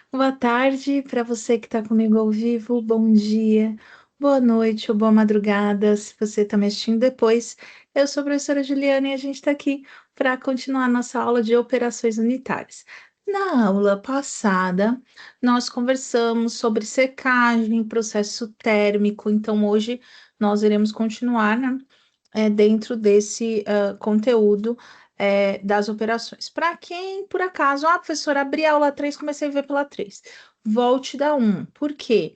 Boa tarde para você que está comigo ao vivo, bom dia, boa noite ou boa madrugada, se você está me assistindo depois. Eu sou a professora Juliana e a gente está aqui para continuar nossa aula de operações unitárias. Na aula passada, nós conversamos sobre secagem, processo térmico, então hoje nós iremos continuar, né, dentro desse conteúdo das operações. Para quem, por acaso, professora, abri a aula 3, comecei a ver pela 3. Volte da um. Por quê?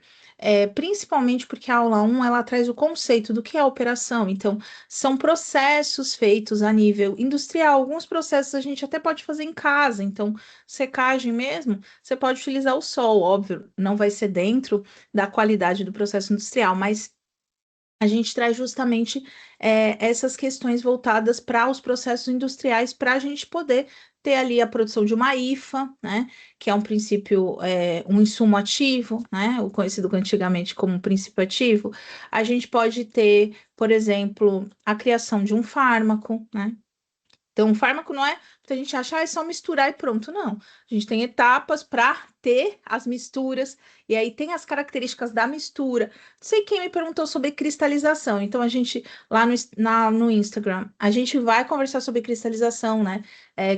Principalmente porque a aula um ela traz o conceito do que é a operação. Então, são processos feitos a nível industrial. Alguns processos a gente até pode fazer em casa. Então, secagem mesmo, você pode utilizar o sol, óbvio, não vai ser dentro da qualidade do processo industrial, mas a gente traz justamente essas questões voltadas para os processos industriais, para a gente poder ter ali a produção de uma IFA, né, que é um princípio, um insumo ativo, né, o conhecido antigamente como princípio ativo. A gente pode ter, por exemplo, a criação de um fármaco, né? Então, o fármaco não é para a gente achar, é só misturar e pronto, não. A gente tem etapas para ter as misturas, e aí tem as características da mistura. Não sei quem me perguntou sobre cristalização, então a gente, lá no Instagram, a gente vai conversar sobre cristalização, né?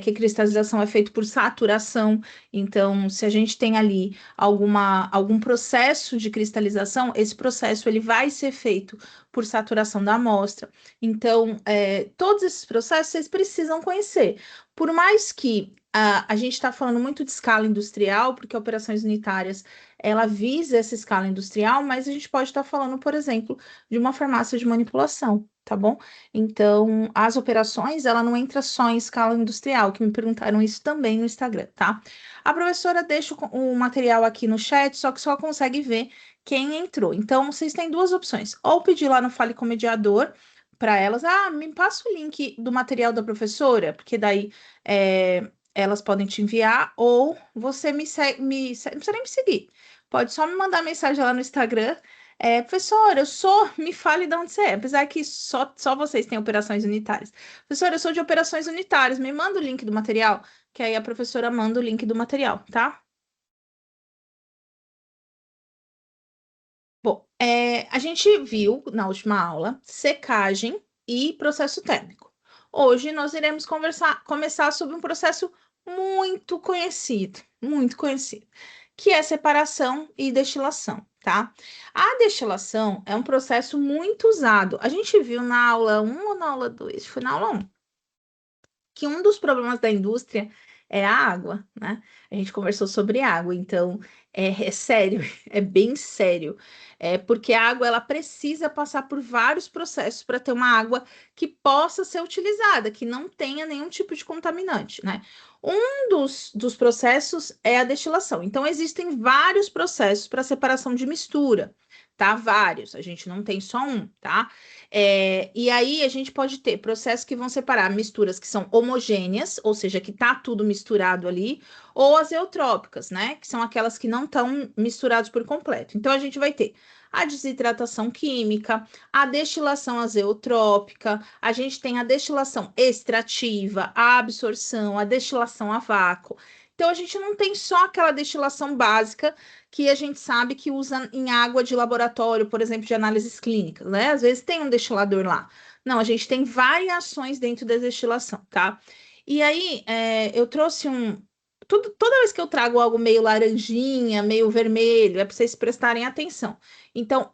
Que cristalização é feito por saturação, então se a gente tem ali algum processo de cristalização, esse processo ele vai ser feito por saturação da amostra. Então, todos esses processos vocês precisam conhecer. Por mais que a gente está falando muito de escala industrial, porque operações unitárias ela visa essa escala industrial, mas a gente pode estar falando, por exemplo, de uma farmácia de manipulação, tá bom? Então, as operações, ela não entra só em escala industrial, que me perguntaram isso também no Instagram, tá? A professora deixa o material aqui no chat, só que só consegue ver quem entrou. Então, vocês têm duas opções: ou pedir lá no Fale com o Mediador para elas, me passa o link do material da professora, porque daí elas podem te enviar, ou você me segue, não precisa nem me seguir, pode só me mandar mensagem lá no Instagram. Professora, me fale de onde você é, apesar que só vocês têm operações unitárias. Professora, eu sou de operações unitárias, me manda o link do material, que aí a professora manda o link do material, tá? Bom, a gente viu na última aula secagem e processo térmico. Hoje nós iremos começar sobre um processo muito conhecido, que é separação e destilação, tá? A destilação é um processo muito usado. A gente viu na aula um ou na aula 2? Foi na aula um que um dos problemas da indústria é a água, né? A gente conversou sobre água, então é sério, é bem sério. Porque a água ela precisa passar por vários processos para ter uma água que possa ser utilizada, que não tenha nenhum tipo de contaminante, né? Um dos processos é a destilação. Então, existem vários processos para separação de mistura, tá? Vários, a gente não tem só um, tá? E aí a gente pode ter processos que vão separar misturas que são homogêneas, ou seja, que tá tudo misturado ali, ou as eutrópicas, né? Que são aquelas que não estão misturadas por completo. Então a gente vai ter a desidratação química, a destilação azeotrópica, a gente tem a destilação extrativa, a absorção, a destilação a vácuo. Então a gente não tem só aquela destilação básica que a gente sabe que usa em água de laboratório, por exemplo, de análises clínicas, né? Às vezes tem um destilador lá. Não, a gente tem variações dentro da destilação, tá? E aí, eu trouxe toda vez que eu trago algo meio laranjinha, meio vermelho, é para vocês prestarem atenção. Então,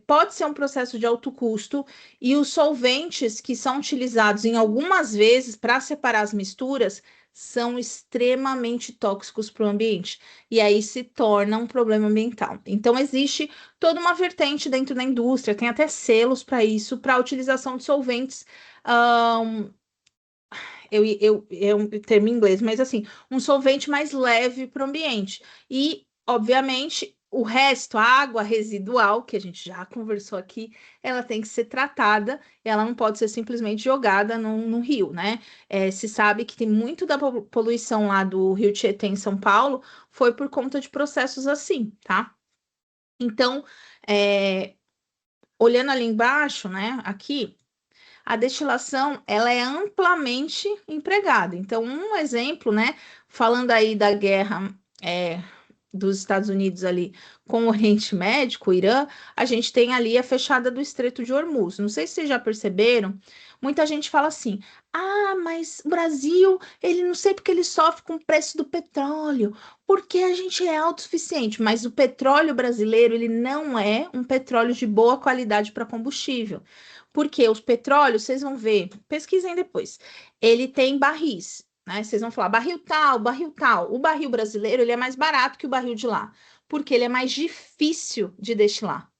pode ser um processo de alto custo e os solventes que são utilizados em algumas vezes para separar as misturas são extremamente tóxicos para o ambiente e aí se torna um problema ambiental. Então, existe toda uma vertente dentro da indústria, tem até selos para isso, para a utilização de solventes. ahn, é um termo em inglês, mas assim, um solvente mais leve para o ambiente. E, obviamente, o resto, a água residual, que a gente já conversou aqui, ela tem que ser tratada, ela não pode ser simplesmente jogada num rio, né? Se sabe que tem muito da poluição lá do Rio Tietê em São Paulo foi por conta de processos assim, tá? Então, é, olhando ali embaixo, né, aqui, a destilação ela é amplamente empregada. Então, um exemplo, né, falando aí da guerra é, dos Estados Unidos ali com o Oriente Médio, com o Irã, a gente tem ali a fechada do Estreito de Hormuz. Não sei se vocês já perceberam, muita gente fala assim: ah, mas o Brasil, ele não sei porque ele sofre com o preço do petróleo, porque a gente é autossuficiente, mas o petróleo brasileiro, ele não é um petróleo de boa qualidade para combustível. Porque os petróleos, vocês vão ver, pesquisem depois, ele tem barris. Né? Vocês vão falar barril tal, barril tal. O barril brasileiro ele é mais barato que o barril de lá, porque ele é mais difícil de destilar,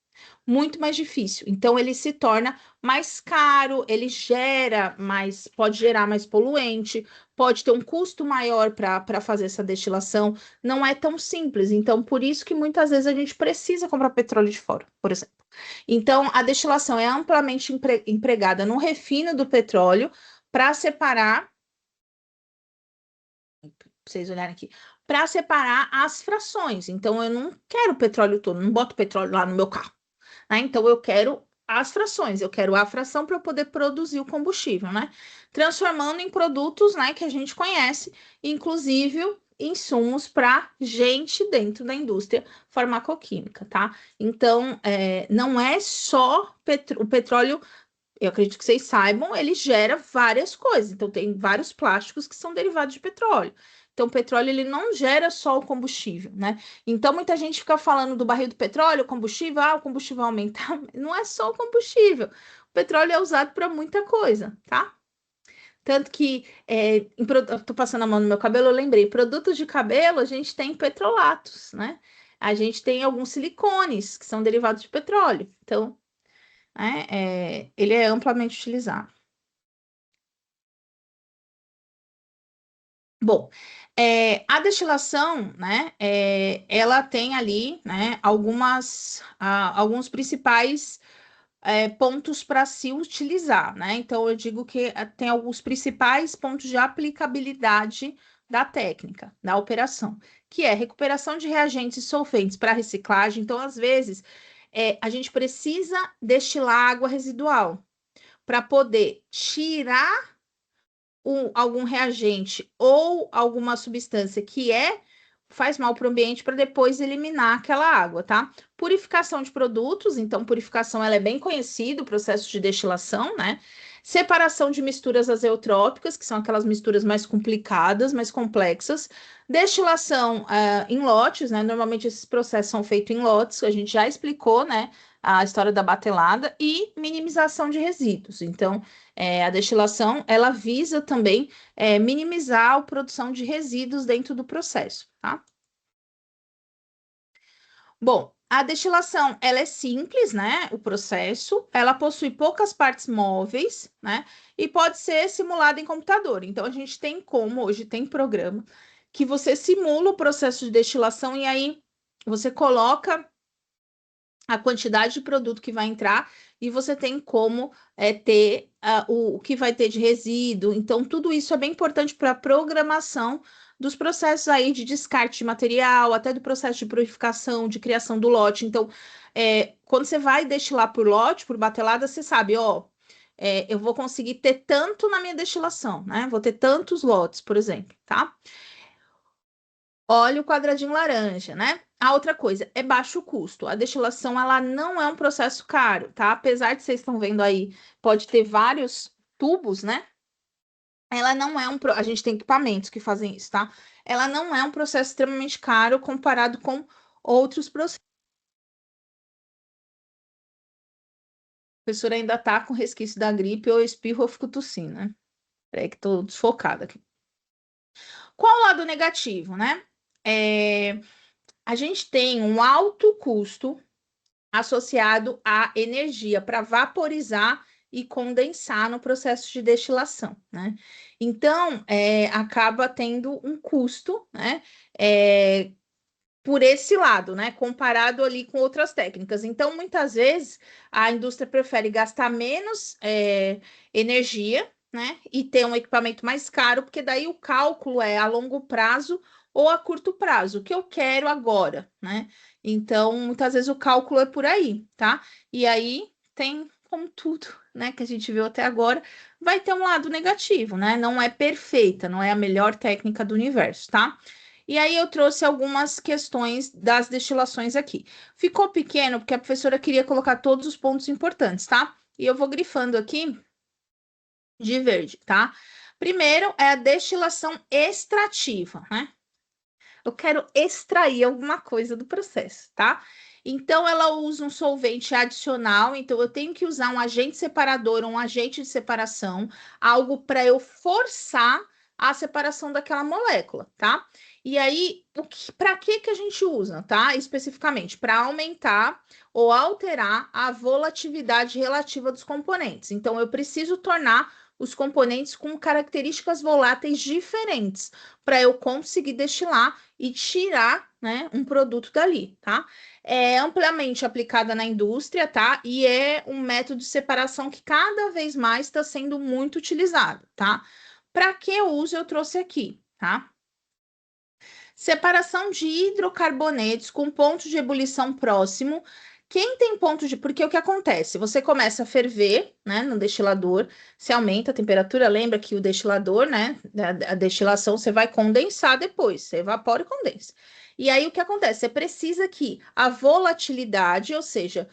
muito mais difícil. Então ele se torna mais caro, ele gera mais, pode gerar mais poluente, pode ter um custo maior para fazer essa destilação. Não é tão simples. Então por isso que muitas vezes a gente precisa comprar petróleo de fora, por exemplo. Então a destilação é amplamente empregada no refino do petróleo para separar vocês olharem aqui, para separar as frações. Então, eu não quero o petróleo todo, não boto petróleo lá no meu carro. Né? Então, eu quero as frações, eu quero a fração para eu poder produzir o combustível, né? Transformando em produtos, né, que a gente conhece, inclusive insumos para gente dentro da indústria farmacoquímica, tá? Então, não é só o petróleo, eu acredito que vocês saibam, ele gera várias coisas. Então, tem vários plásticos que são derivados de petróleo. Então, o petróleo ele não gera só o combustível, né? Então, muita gente fica falando do barril do petróleo, o combustível, o combustível aumentar. Não é só o combustível. O petróleo é usado para muita coisa, tá? Tanto que, tô passando a mão no meu cabelo, eu lembrei, produtos de cabelo, a gente tem petrolatos, né? A gente tem alguns silicones que são derivados de petróleo. Então, né? Ele é amplamente utilizado. Bom, a destilação, né, ela tem ali, né, alguns principais pontos para se utilizar, né? Então, eu digo que tem alguns principais pontos de aplicabilidade da técnica, da operação, que é recuperação de reagentes e solventes para reciclagem. Então, às vezes, a gente precisa destilar água residual para poder tirar algum reagente ou alguma substância que faz mal para o ambiente para depois eliminar aquela água, tá? Purificação de produtos, então purificação ela é bem conhecida, o processo de destilação, né? Separação de misturas azeotrópicas, que são aquelas misturas mais complicadas, mais complexas. Destilação em lotes, né? Normalmente esses processos são feitos em lotes, a gente já explicou, né? A história da batelada e minimização de resíduos. Então, a destilação, ela visa também minimizar a produção de resíduos dentro do processo, tá? Bom, a destilação, ela é simples, né? O processo, ela possui poucas partes móveis, né? E pode ser simulada em computador. Então, a gente tem como, hoje tem programa, que você simula o processo de destilação e aí você coloca a quantidade de produto que vai entrar e você tem como ter o que vai ter de resíduo. Então, tudo isso é bem importante para a programação dos processos aí de descarte de material, até do processo de purificação, de criação do lote. Então, quando você vai destilar por lote, por batelada, você sabe, ó, eu vou conseguir ter tanto na minha destilação, né? Vou ter tantos lotes, por exemplo, tá? Olha o quadradinho laranja, né? A outra coisa é baixo custo. A destilação ela não é um processo caro, tá? Apesar de vocês estão vendo aí, pode ter vários tubos, né? Ela não é a gente tem equipamentos que fazem isso, tá? Ela não é um processo extremamente caro comparado com outros processos. A professora ainda tá com resquício da gripe, ou eu espirro ou fico tossindo, né? Peraí que tô desfocada aqui. Qual o lado negativo, né? A gente tem um alto custo associado à energia para vaporizar e condensar no processo de destilação, né? Então, acaba tendo um custo, né? Por esse lado, né? Comparado ali com outras técnicas. Então, muitas vezes, a indústria prefere gastar menos energia, né? E ter um equipamento mais caro, porque daí o cálculo é a longo prazo ou a curto prazo, o que eu quero agora, né? Então, muitas vezes o cálculo é por aí, tá? E aí tem, como tudo, né, que a gente viu até agora, vai ter um lado negativo, né? Não é perfeita, não é a melhor técnica do universo, tá? E aí eu trouxe algumas questões das destilações aqui. Ficou pequeno porque a professora queria colocar todos os pontos importantes, tá? E eu vou grifando aqui de verde, tá? Primeiro é a destilação extrativa, né? Eu quero extrair alguma coisa do processo, tá? Então, ela usa um solvente adicional, então eu tenho que usar um agente separador, um agente de separação, algo para eu forçar a separação daquela molécula, tá? E aí, para que a gente usa, tá? Especificamente, para aumentar ou alterar a volatilidade relativa dos componentes. Então, eu preciso tornar os componentes com características voláteis diferentes para eu conseguir destilar e tirar, né, um produto dali, tá? É amplamente aplicada na indústria, tá? E é um método de separação que cada vez mais está sendo muito utilizado, tá? Para que eu uso, eu trouxe aqui, tá? Separação de hidrocarbonetos com ponto de ebulição próximo. Quem tem ponto de. Porque o que acontece? Você começa a ferver, né, no destilador, você aumenta a temperatura. Lembra que o destilador, né, a destilação, você vai condensar depois, você evapora e condensa. E aí o que acontece? Você precisa que a volatilidade, ou seja,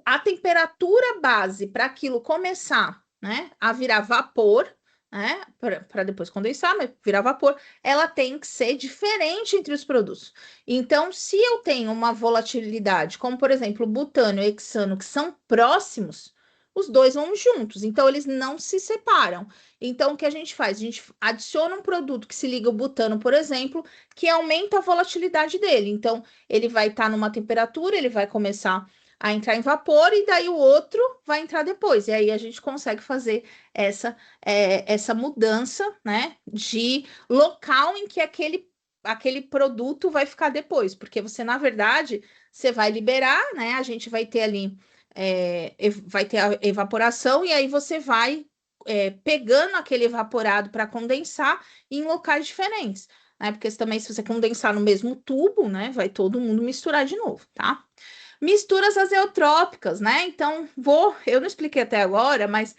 a temperatura base para aquilo começar, né, a virar vapor, né, para depois condensar, mas virar vapor, ela tem que ser diferente entre os produtos. Então, se eu tenho uma volatilidade, como por exemplo, o butano e o hexano, que são próximos, os dois vão juntos, então eles não se separam. Então, o que a gente faz? A gente adiciona um produto que se liga ao butano, por exemplo, que aumenta a volatilidade dele. Então, ele vai estar numa temperatura, ele vai começar a entrar em vapor e daí o outro vai entrar depois. E aí a gente consegue fazer essa mudança, né, de local em que aquele produto vai ficar depois, porque você, na verdade, você vai liberar, né, a gente vai ter ali, vai ter a evaporação, e aí você vai pegando aquele evaporado para condensar em locais diferentes, né, porque também se você condensar no mesmo tubo, né, vai todo mundo misturar de novo, tá? Misturas azeotrópicas, né? Então, eu não expliquei até agora, mas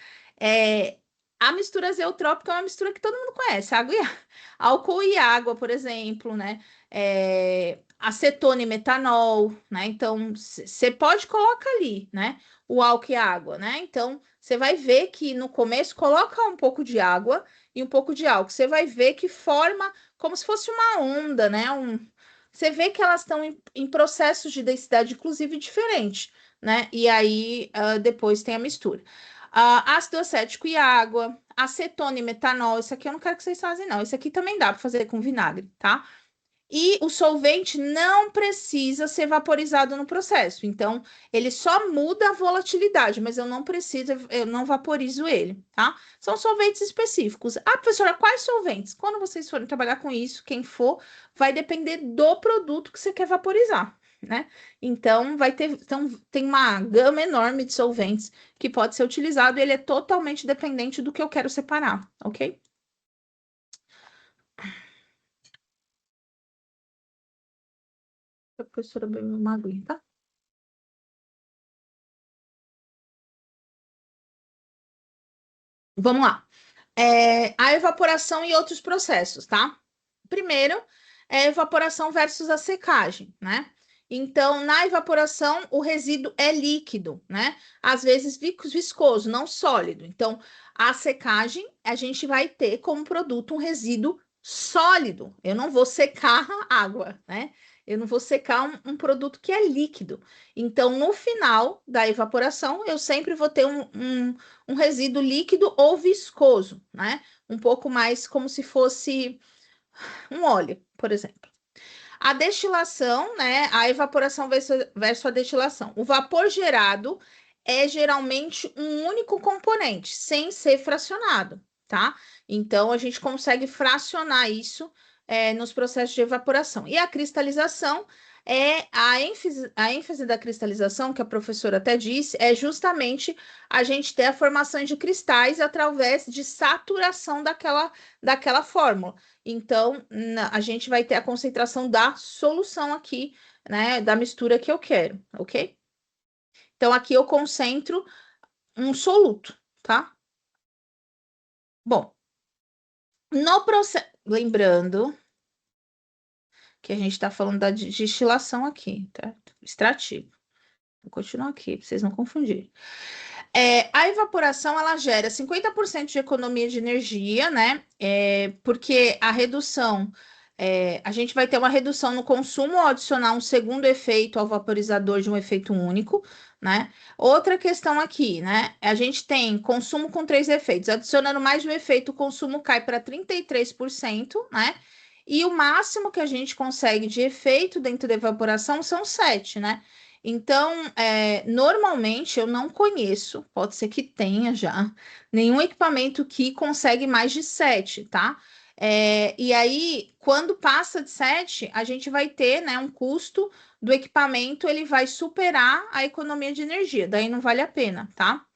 a mistura azeotrópica é uma mistura que todo mundo conhece, álcool e água, por exemplo, né? Acetona e metanol, né? Então, você pode colocar ali, né? O álcool e água, né? Então, você vai ver que no começo coloca um pouco de água e um pouco de álcool. Você vai ver que forma como se fosse uma onda, né? Você vê que elas estão em processos de densidade, inclusive, diferente, né? E aí, depois tem a mistura. Ácido acético e água, acetona e metanol. Isso aqui eu não quero que vocês fazem, não. Isso aqui também dá para fazer com vinagre, tá? E o solvente não precisa ser vaporizado no processo. Então, ele só muda a volatilidade, mas eu não vaporizo ele, tá? São solventes específicos. Ah, professora, quais solventes? Quando vocês forem trabalhar com isso, quem for, vai depender do produto que você quer vaporizar, né? Então, tem uma gama enorme de solventes que pode ser utilizado e ele é totalmente dependente do que eu quero separar, ok? A professora bebeu uma aguinha, tá? Vamos lá. A evaporação e outros processos, tá? Primeiro, é a evaporação versus a secagem, né? Então, na evaporação, o resíduo é líquido, né? Às vezes viscoso, não sólido. Então, a secagem, a gente vai ter como produto um resíduo sólido. Eu não vou secar a água, né? Eu não vou secar um produto que é líquido. Então, no final da evaporação, eu sempre vou ter um resíduo líquido ou viscoso, né? Um pouco mais como se fosse um óleo, por exemplo. A destilação, né? A evaporação versus a destilação. O vapor gerado é geralmente um único componente, sem ser fracionado, tá? Então a gente consegue fracionar isso nos processos de evaporação. E a cristalização é a ênfase da cristalização, que a professora até disse, é justamente a gente ter a formação de cristais através de saturação daquela fórmula. Então, a gente vai ter a concentração da solução aqui, né, da mistura que eu quero, ok? Então, aqui eu concentro um soluto, tá? Bom, no processo, lembrando que a gente está falando da destilação aqui, tá? Extrativo. Vou continuar aqui, para vocês não confundirem. A evaporação, ela gera 50% de economia de energia, né? Porque a redução, a gente vai ter uma redução no consumo ao adicionar um segundo efeito ao vaporizador de um efeito único, né? Outra questão aqui, né? A gente tem consumo com 3 efeitos. Adicionando mais de um efeito, o consumo cai para 33%, né? E o máximo que a gente consegue de efeito dentro da evaporação são 7, né? Então, normalmente eu não conheço, pode ser que tenha já, nenhum equipamento que consegue mais de 7, tá? E aí, quando passa de 7, a gente vai ter, né, um custo do equipamento, ele vai superar a economia de energia, daí não vale a pena, tá?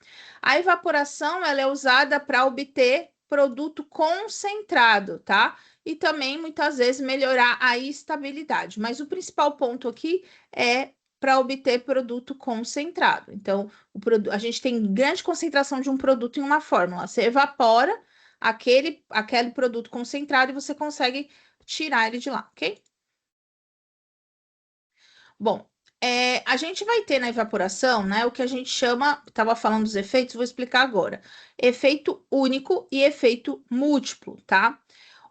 A evaporação, ela é usada para obter produto concentrado, tá? E também, muitas vezes, melhorar a estabilidade. Mas o principal ponto aqui é para obter produto concentrado. Então, a gente tem grande concentração de um produto em uma fórmula. Você evapora aquele produto concentrado e você consegue tirar ele de lá, ok? Bom, a gente vai ter na evaporação, né, o que a gente chama, estava falando dos efeitos, vou explicar agora. Efeito único e efeito múltiplo, tá?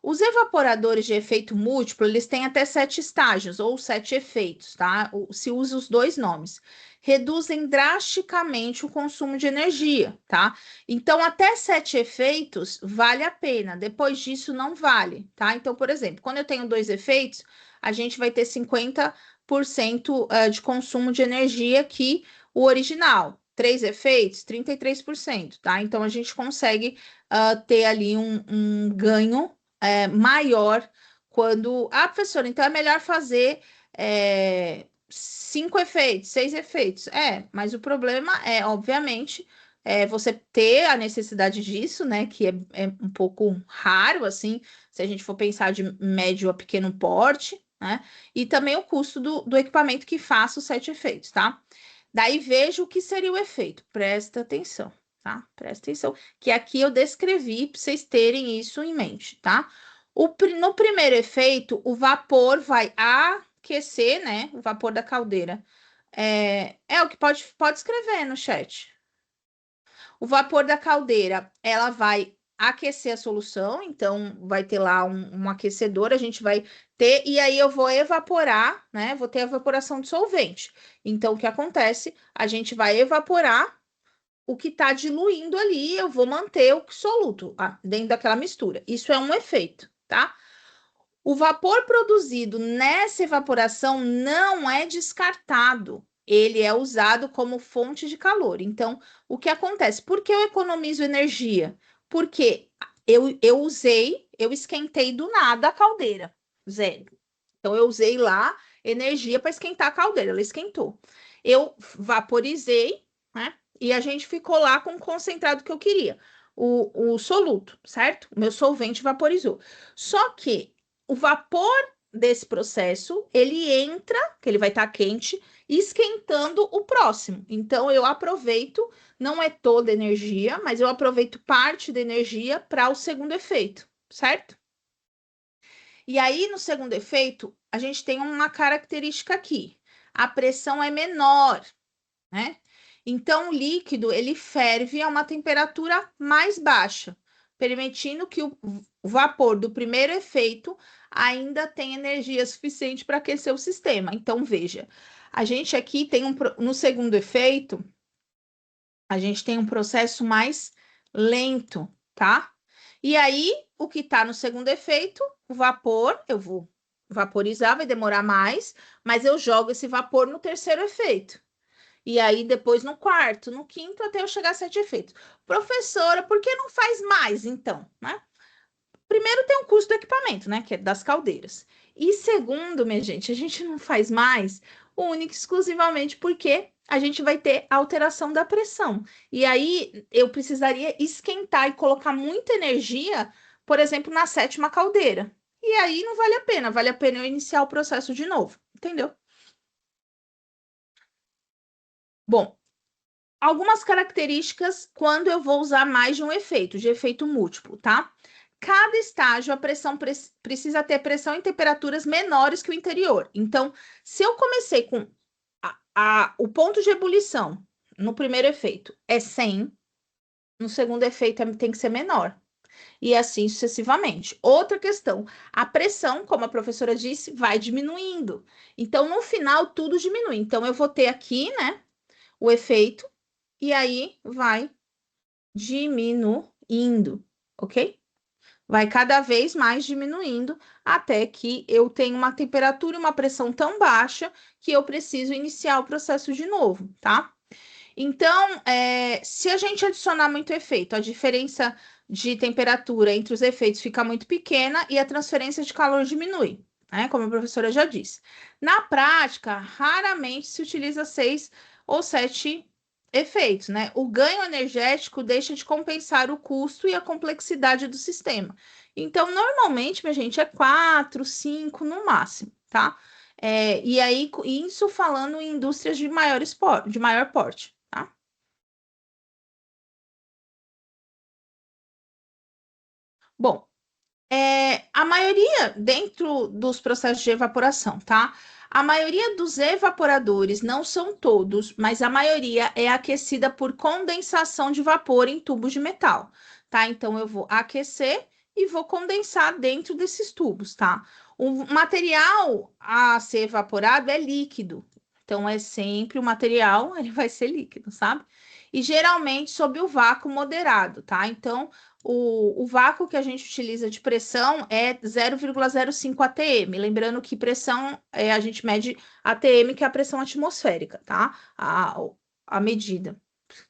Os evaporadores de efeito múltiplo, eles têm até 7 estágios, ou 7 efeitos, tá? Se usa os dois nomes. Reduzem drasticamente o consumo de energia, tá? Então, até 7 efeitos vale a pena. Depois disso, não vale, tá? Então, por exemplo, quando eu tenho 2 efeitos, a gente vai ter 50% de consumo de energia que o original. 3 efeitos, 33%, tá? Então, a gente consegue ter ali um ganho maior quando. Ah, professora, então é melhor fazer 5 efeitos, 6 efeitos. Mas o problema é, obviamente, você ter a necessidade disso, né? Que é um pouco raro, assim, se a gente for pensar de médio a pequeno porte, né? E também o custo do equipamento que faça os 7 efeitos, tá? Daí veja o que seria o efeito. Presta atenção, tá? Presta atenção, que aqui eu descrevi para vocês terem isso em mente, tá? No primeiro efeito, o vapor vai aquecer, né? O vapor da caldeira. É o que pode escrever no chat. O vapor da caldeira, ela vai aquecer a solução, então vai ter lá um aquecedor, a gente vai ter, e aí eu vou evaporar, né? Vou ter a evaporação de solvente. Então, o que acontece? A gente vai evaporar o que está diluindo ali, eu vou manter o soluto dentro daquela mistura. Isso é um efeito, tá? O vapor produzido nessa evaporação não é descartado, ele é usado como fonte de calor. Então, o que acontece? Por que eu economizo energia? Porque eu esquentei do nada a caldeira, zero. Então, eu usei lá energia para esquentar a caldeira, ela esquentou. Eu vaporizei, né? E a gente ficou lá com o concentrado que eu queria, o soluto, certo? O meu solvente vaporizou. Só que o vapor desse processo, ele entra, que ele vai estar quente, esquentando o próximo. Então, eu aproveito, não é toda a energia, mas eu aproveito parte da energia para o segundo efeito, certo? E aí, no segundo efeito, a gente tem uma característica aqui. A pressão é menor, né? Então, o líquido, ele ferve a uma temperatura mais baixa, permitindo que o vapor do primeiro efeito ainda tenha energia suficiente para aquecer o sistema. Então, veja, a gente aqui tem no segundo efeito, a gente tem um processo mais lento, tá? E aí, o que está no segundo efeito, o vapor, eu vou vaporizar, vai demorar mais, mas eu jogo esse vapor no terceiro efeito. E aí, depois no quarto, no quinto, até eu chegar a 7 efeitos. Professora, por que não faz mais, então, né? Primeiro tem o custo do equipamento, né? Que é das caldeiras. E segundo, minha gente, a gente não faz mais única e exclusivamente porque a gente vai ter alteração da pressão. E aí eu precisaria esquentar e colocar muita energia, por exemplo, na sétima caldeira. E aí não vale a pena eu iniciar o processo de novo, entendeu? Bom, algumas características quando eu vou usar mais de um efeito, de efeito múltiplo, tá? cada estágio, a pressão precisa ter pressão e temperaturas menores que o interior. Então, se eu comecei com o ponto de ebulição no primeiro efeito é 100, no segundo efeito tem que ser menor. E assim sucessivamente. Outra questão, a pressão, como a professora disse, vai diminuindo. Então, no final, tudo diminui. Então, eu vou ter aqui, né, o efeito, e aí vai diminuindo, ok? Vai cada vez mais diminuindo até que eu tenha uma temperatura e uma pressão tão baixa que eu preciso iniciar o processo de novo, tá? Então, se a gente adicionar muito efeito, a diferença de temperatura entre os efeitos fica muito pequena e a transferência de calor diminui, né? Como a professora já disse. Na prática, raramente se utiliza 6 ou 7 efeitos, né? O ganho energético deixa de compensar o custo e a complexidade do sistema. Então, normalmente, minha gente, é 4, 5 no máximo, tá? E aí, isso falando em indústrias de maior porte, tá? Bom, a maioria, dentro dos processos de evaporação, tá? A maioria dos evaporadores, não são todos, mas a maioria é aquecida por condensação de vapor em tubos de metal, tá? Então, eu vou aquecer e vou condensar dentro desses tubos, tá? O material a ser evaporado é líquido, então é sempre o material, ele vai ser líquido, sabe? E geralmente sob o vácuo moderado, tá? Então, o vácuo que a gente utiliza de pressão é 0,05 atm. Lembrando que pressão a gente mede atm, que é a pressão atmosférica, tá? A medida.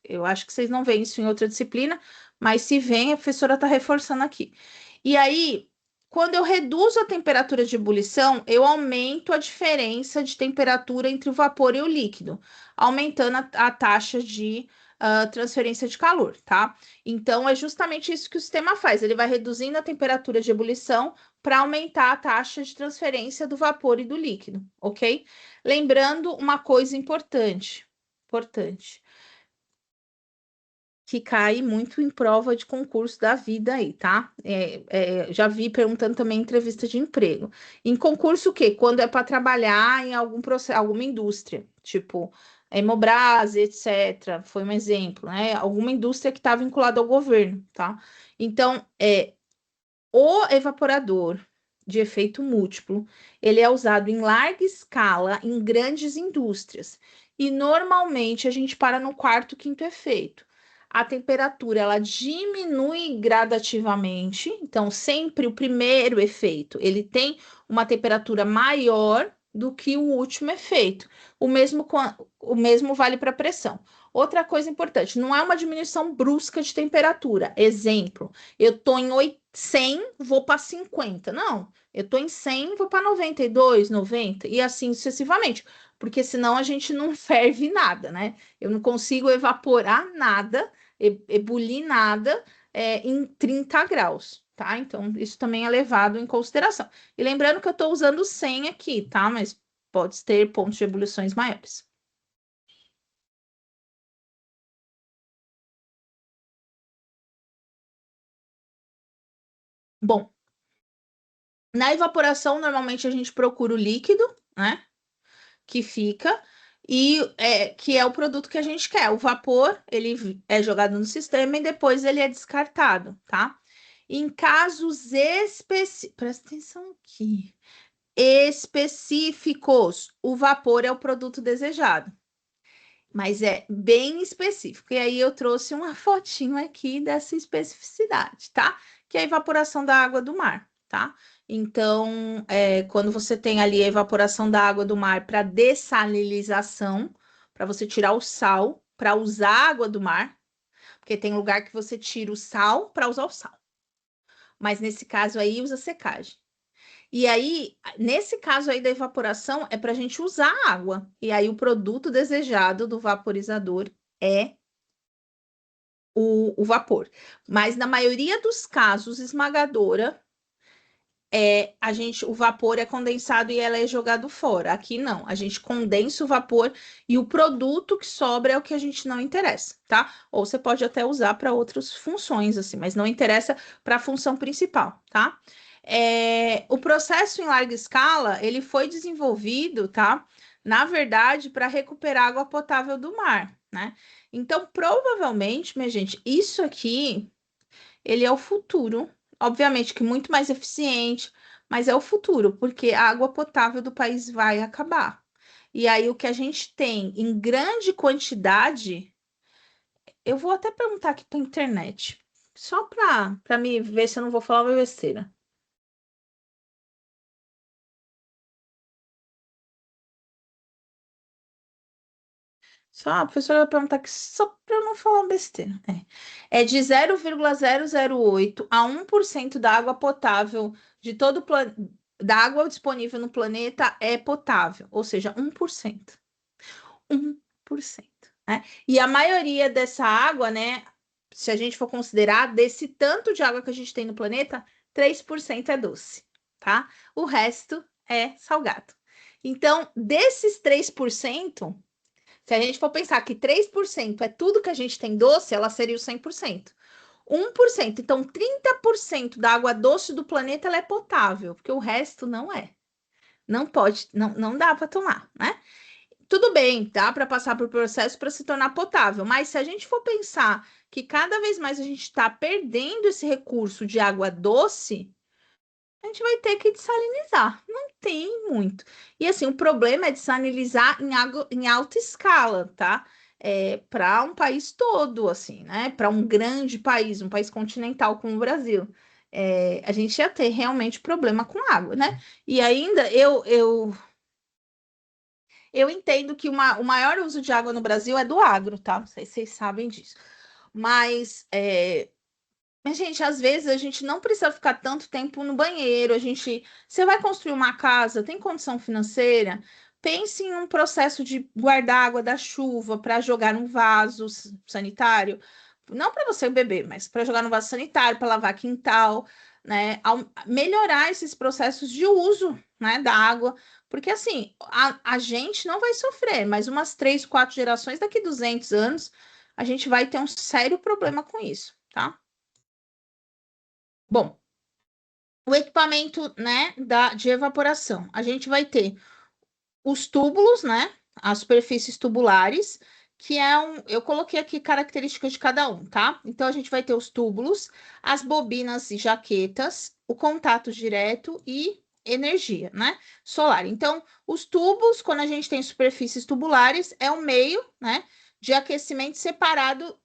Eu acho que vocês não veem isso em outra disciplina, mas se vem, a professora está reforçando aqui. E aí, quando eu reduzo a temperatura de ebulição, eu aumento a diferença de temperatura entre o vapor e o líquido, aumentando a taxa de transferência de calor, tá? Então, é justamente isso que o sistema faz. Ele vai reduzindo a temperatura de ebulição para aumentar a taxa de transferência do vapor e do líquido, ok? Lembrando uma coisa importante, que cai muito em prova de concurso da vida aí, tá? Já vi perguntando também em entrevista de emprego. Em concurso o quê? Quando é para trabalhar em algum processo, alguma indústria, tipo Hemobras, etc. Foi um exemplo, né? Alguma indústria que está vinculada ao governo, tá? Então, o evaporador de efeito múltiplo, ele é usado em larga escala em grandes indústrias. E normalmente a gente para no quarto, quinto efeito. A temperatura ela diminui gradativamente, então sempre o primeiro efeito, ele tem uma temperatura maior do que o último efeito. O mesmo vale para pressão. Outra coisa importante, não é uma diminuição brusca de temperatura. Exemplo, eu estou em 100, vou para 50. Não, eu estou em 100, vou para 92, 90 e assim sucessivamente, porque senão a gente não ferve nada, né? Eu não consigo evaporar nada, ebulir nada em 30 graus, tá? Então, isso também é levado em consideração. E lembrando que eu estou usando 100 aqui, tá? Mas pode ter pontos de ebulições maiores. Bom, na evaporação, normalmente a gente procura o líquido, né? Que fica e que é o produto que a gente quer. O vapor, ele é jogado no sistema e depois ele é descartado, tá? Em casos específicos, presta atenção aqui, específicos, o vapor é o produto desejado, mas é bem específico. E aí eu trouxe uma fotinho aqui dessa especificidade, tá? Que é a evaporação da água do mar, tá? Então, quando você tem ali a evaporação da água do mar para dessalinização, para você tirar o sal, para usar a água do mar, porque tem lugar que você tira o sal para usar o sal. Mas nesse caso aí usa secagem. E aí, nesse caso aí da evaporação, é para a gente usar a água. E aí, o produto desejado do vaporizador é o vapor. Mas na maioria dos casos, esmagadora, o vapor é condensado e ela é jogado fora. Aqui não, a gente condensa o vapor e o produto que sobra é o que a gente não interessa, tá? Ou você pode até usar para outras funções, assim, mas não interessa para a função principal, tá? O processo em larga escala, ele foi desenvolvido, tá? Na verdade, para recuperar água potável do mar, né? Então, provavelmente, minha gente, isso aqui ele é o futuro. Obviamente que muito mais eficiente, mas é o futuro, porque a água potável do país vai acabar. E aí o que a gente tem em grande quantidade, eu vou até perguntar aqui para internet, só para me ver se eu não vou falar uma besteira. Só a professora vai perguntar aqui só para eu não falar besteira. É de 0,008 a 1% da água potável de todo o da água disponível no planeta é potável, ou seja, 1%. 1%, né? E a maioria dessa água, né, se a gente for considerar, desse tanto de água que a gente tem no planeta, 3% é doce, tá? O resto é salgado. Então, desses 3%, se a gente for pensar que 3% é tudo que a gente tem doce, ela seria o 100%. 1%, então 30% da água doce do planeta ela é potável, porque o resto não é. Não pode, não dá para tomar, né? Tudo bem, dá para passar por processo para se tornar potável, mas se a gente for pensar que cada vez mais a gente está perdendo esse recurso de água doce, a gente vai ter que dessalinizar. Não tem muito. E assim, o problema é dessalinizar em, água, em alta escala, tá? Para um país todo, assim, né? Para um grande país, um país continental como o Brasil. A gente ia ter realmente problema com água, né? E ainda eu entendo que o maior uso de água no Brasil é do agro, tá? Não sei se vocês sabem disso. Mas mas, gente, às vezes a gente não precisa ficar tanto tempo no banheiro. Você vai construir uma casa, tem condição financeira? Pense em um processo de guardar água da chuva para jogar num vaso sanitário. Não para você beber, mas para jogar no vaso sanitário, para lavar quintal, né? Melhorar esses processos de uso, né, da água. Porque assim, a gente não vai sofrer, mas umas 3, 4 gerações, daqui 200 anos, a gente vai ter um sério problema com isso, tá? Bom, o equipamento, né, de evaporação. A gente vai ter os túbulos, né, as superfícies tubulares, que eu coloquei aqui características de cada um, tá? Então a gente vai ter os túbulos, as bobinas e jaquetas, o contato direto e energia, né, solar. Então, os tubos, quando a gente tem superfícies tubulares, é o meio, né, de aquecimento separado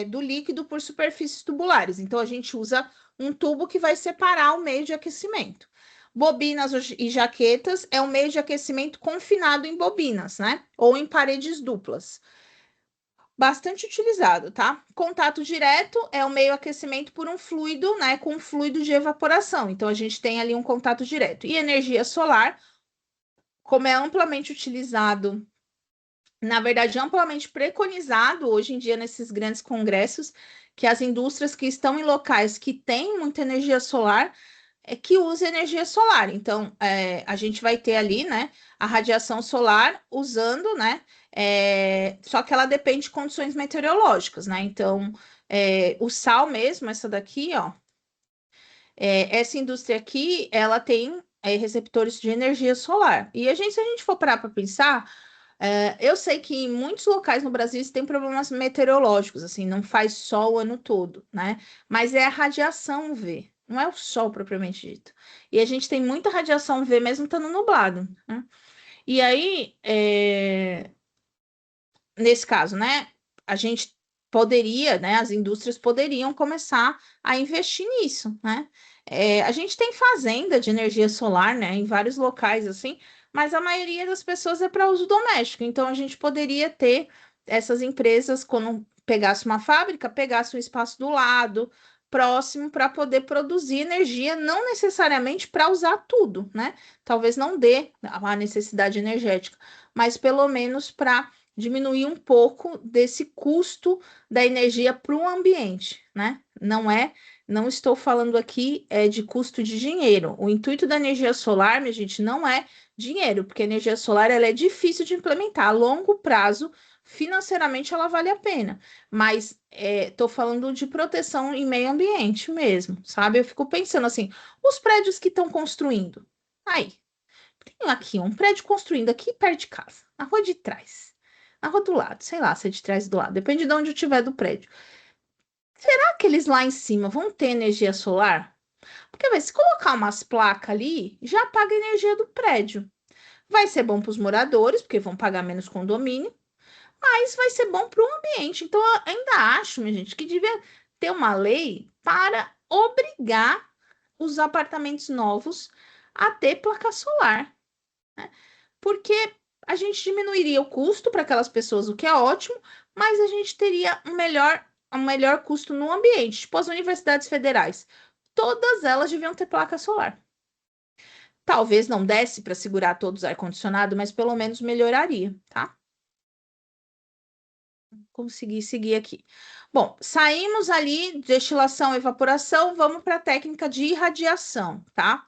do líquido por superfícies tubulares. Então, a gente usa um tubo que vai separar o meio de aquecimento. Bobinas e jaquetas é um meio de aquecimento confinado em bobinas, né? Ou em paredes duplas. Bastante utilizado, tá? Contato direto é o meio de aquecimento por um fluido, né? Com um fluido de evaporação. Então, a gente tem ali um contato direto. E energia solar, como é amplamente utilizado, na verdade, amplamente preconizado hoje em dia nesses grandes congressos, que as indústrias que estão em locais que têm muita energia solar que use energia solar. Então, a gente vai ter ali, né, a radiação solar usando, né, só que ela depende de condições meteorológicas, né? Então, o sal mesmo, essa daqui, ó, essa indústria aqui, ela tem receptores de energia solar. E se a gente for parar para pensar, eu sei que em muitos locais no Brasil tem problemas meteorológicos, assim, não faz sol o ano todo, né? Mas é a radiação UV, não é o sol propriamente dito. E a gente tem muita radiação UV mesmo estando nublado, né? E aí, nesse caso, né, a gente poderia, né, as indústrias poderiam começar a investir nisso, né? A gente tem fazenda de energia solar, né, em vários locais assim, mas a maioria das pessoas é para uso doméstico. Então a gente poderia ter essas empresas quando pegasse uma fábrica, pegasse um espaço do lado, próximo, para poder produzir energia, não necessariamente para usar tudo, né? Talvez não dê a necessidade energética, mas pelo menos para diminuir um pouco desse custo da energia para o ambiente, né? Não estou falando aqui de custo de dinheiro. O intuito da energia solar, minha gente, não é dinheiro, porque a energia solar ela é difícil de implementar. A longo prazo, financeiramente, ela vale a pena. Mas estou falando de proteção em meio ambiente mesmo, sabe? Eu fico pensando assim, os prédios que estão construindo. Aí, tem aqui um prédio construindo aqui perto de casa, na rua de trás, na rua do lado, sei lá se é de trás do lado, depende de onde eu estiver do prédio. Será que eles lá em cima vão ter energia solar? Porque se colocar umas placas ali, já paga a energia do prédio. Vai ser bom para os moradores, porque vão pagar menos condomínio, mas vai ser bom para o ambiente. Então, eu ainda acho, minha gente, que devia ter uma lei para obrigar os apartamentos novos a ter placa solar, né? Porque a gente diminuiria o custo para aquelas pessoas, o que é ótimo, mas a gente teria um melhor custo no ambiente. Tipo, as universidades federais, todas elas deviam ter placa solar. Talvez não desse para segurar todos os ar-condicionado, mas pelo menos melhoraria, tá? Consegui seguir aqui. Bom, saímos ali, destilação, evaporação, vamos para a técnica de irradiação, tá?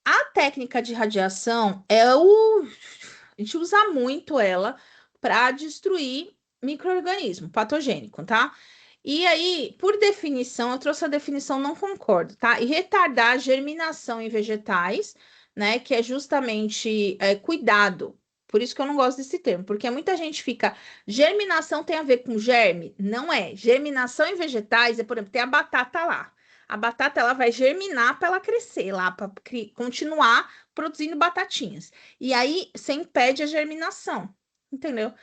A técnica de radiação a gente usa muito ela para destruir micro-organismo patogênico, tá? E aí, por definição, eu trouxe a definição, não concordo, tá? E retardar a germinação em vegetais, né? Que é justamente cuidado. Por isso que eu não gosto desse termo, porque muita gente fica. Germinação tem a ver com germe? Não é. Germinação em vegetais é, por exemplo, tem a batata lá. A batata ela vai germinar para ela crescer lá, para continuar produzindo batatinhas. E aí você impede a germinação, entendeu?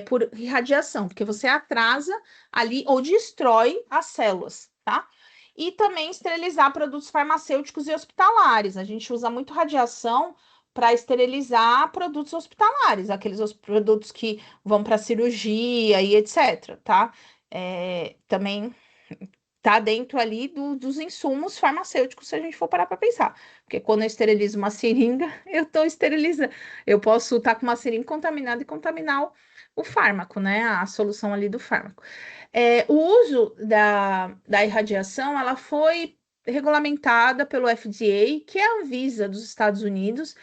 Por irradiação, porque você atrasa ali ou destrói as células, tá? E também esterilizar produtos farmacêuticos e hospitalares. A gente usa muito radiação para esterilizar produtos hospitalares, aqueles produtos que vão para cirurgia e etc, tá? Também tá dentro ali dos insumos farmacêuticos, se a gente for parar para pensar. Porque quando eu esterilizo uma seringa, eu estou esterilizando. Eu posso estar com uma seringa contaminada e contaminar o fármaco, né? A solução ali do fármaco. O uso da irradiação, ela foi regulamentada pelo FDA, que é a Anvisa dos Estados Unidos.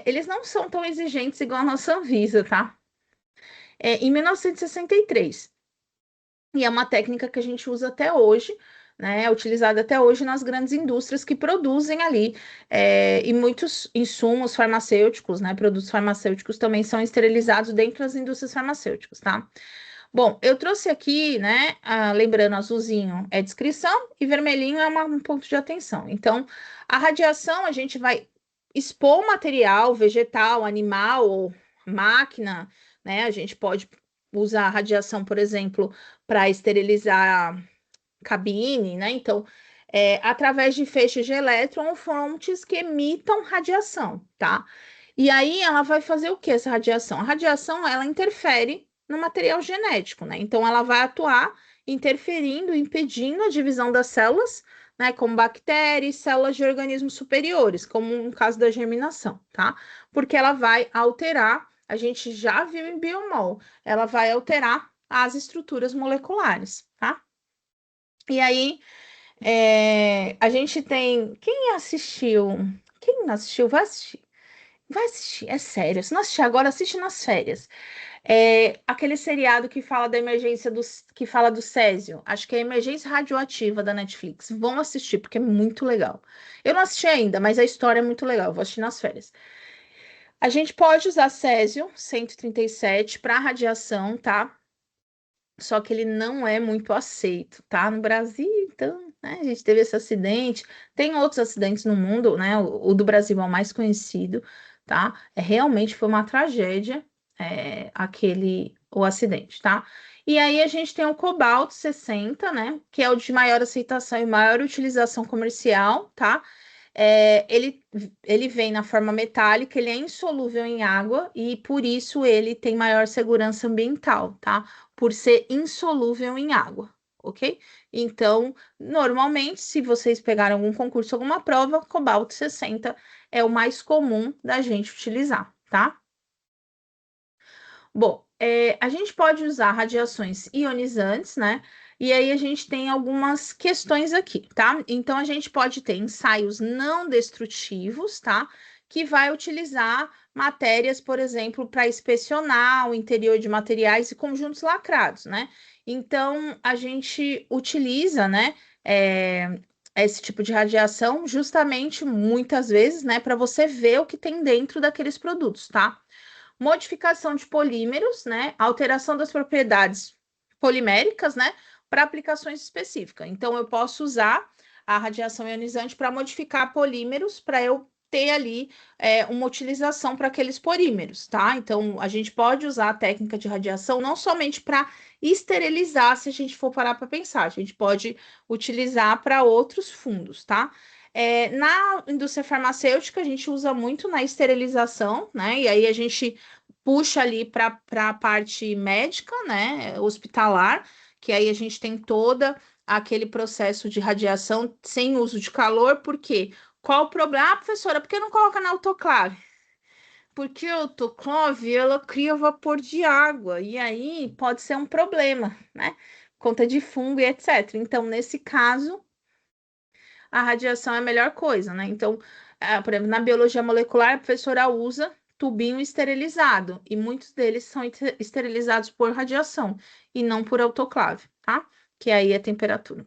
Eles não são tão exigentes igual a nossa Anvisa, tá? Em 1963. E é uma técnica que a gente usa até hoje, né? É utilizada até hoje nas grandes indústrias que produzem ali, e muitos insumos farmacêuticos, né? Produtos farmacêuticos também são esterilizados dentro das indústrias farmacêuticas, tá? Bom, eu trouxe aqui, né? Lembrando, azulzinho é descrição e vermelhinho é um ponto de atenção. Então, a radiação a gente vai expor o material vegetal, animal ou máquina, né? A gente pode usar a radiação, por exemplo, para esterilizar cabine, né? Então, através de feixes de elétron ou fontes que emitam radiação, tá? E aí ela vai fazer o que essa radiação? A radiação ela interfere no material genético, né? Então ela vai atuar interferindo, impedindo a divisão das células, né? Como bactérias, células de organismos superiores, como no caso da germinação, tá? Porque ela vai alterar, a gente já viu em biomol, ela vai alterar as estruturas moleculares, tá? E aí a gente tem. Quem assistiu? Quem não assistiu, vai assistir. Vai assistir, é sério. Se não assistir agora, assiste nas férias. Aquele seriado que fala da emergência que fala do césio. Acho que é a emergência radioativa da Netflix. Vão assistir, porque é muito legal. Eu não assisti ainda, mas a história é muito legal. Eu vou assistir nas férias. A gente pode usar césio 137 para radiação, tá? Só que ele não é muito aceito, tá? No Brasil, então, né, a gente teve esse acidente. Tem outros acidentes no mundo, né? O do Brasil é o mais conhecido, tá? Realmente foi uma tragédia, o acidente, tá? E aí a gente tem o cobalto 60, né? Que é o de maior aceitação e maior utilização comercial, tá? Ele vem na forma metálica, ele é insolúvel em água e por isso ele tem maior segurança ambiental, tá? Por ser insolúvel em água, ok? Então, normalmente, se vocês pegarem algum concurso, alguma prova, cobalto 60 é o mais comum da gente utilizar, tá? Bom, a gente pode usar radiações ionizantes, né? E aí a gente tem algumas questões aqui, tá? Então a gente pode ter ensaios não destrutivos, tá? Que vai utilizar matérias, por exemplo, para inspecionar o interior de materiais e conjuntos lacrados, né? Então a gente utiliza, né? Esse tipo de radiação justamente muitas vezes, né? Para você ver o que tem dentro daqueles produtos, tá? Modificação de polímeros, né? Alteração das propriedades poliméricas, né? Para aplicações específicas. Então, eu posso usar a radiação ionizante para modificar polímeros para eu ter ali uma utilização para aqueles polímeros, tá? Então, a gente pode usar a técnica de radiação não somente para esterilizar, se a gente for parar para pensar, a gente pode utilizar para outros fundos, tá? Na indústria farmacêutica, a gente usa muito na esterilização, né? E aí a gente puxa ali para a parte médica, né? Hospitalar, que aí a gente tem toda aquele processo de radiação sem uso de calor, por quê? Qual o problema? Ah, professora, por que não coloca na autoclave? Porque a autoclave, ela cria vapor de água, e aí pode ser um problema, né? Conta de fungo e etc. Então, nesse caso, a radiação é a melhor coisa, né? Então, por exemplo, na biologia molecular, a professora usa tubinho esterilizado, e muitos deles são esterilizados por radiação e não por autoclave, tá? Que aí é temperatura.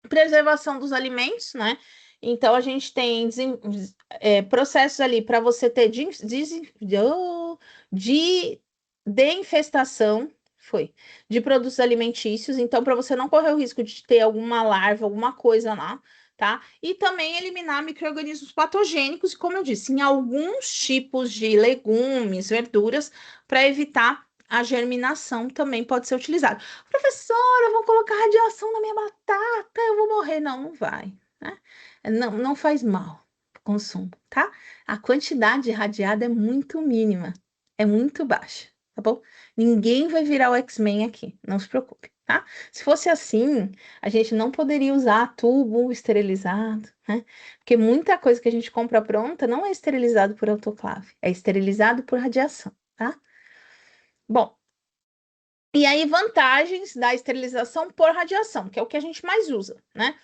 Preservação dos alimentos, né? Então, a gente tem processos ali para você ter de infestação, de produtos alimentícios. Então, para você não correr o risco de ter alguma larva, alguma coisa lá, tá? E também eliminar micro-organismos patogênicos, como eu disse, em alguns tipos de legumes, verduras, para evitar a germinação também pode ser utilizado. Professora, vão colocar radiação na minha batata, eu vou morrer. Não, não vai, né? Não, não faz mal o consumo, tá? A quantidade irradiada é muito mínima, é muito baixa, tá bom? Ninguém vai virar o X-Men aqui, não se preocupe, tá? Se fosse assim, a gente não poderia usar tubo esterilizado, né? Porque muita coisa que a gente compra pronta não é esterilizado por autoclave, é esterilizado por radiação, tá? Bom, e aí, vantagens da esterilização por radiação, que é o que a gente mais usa, né?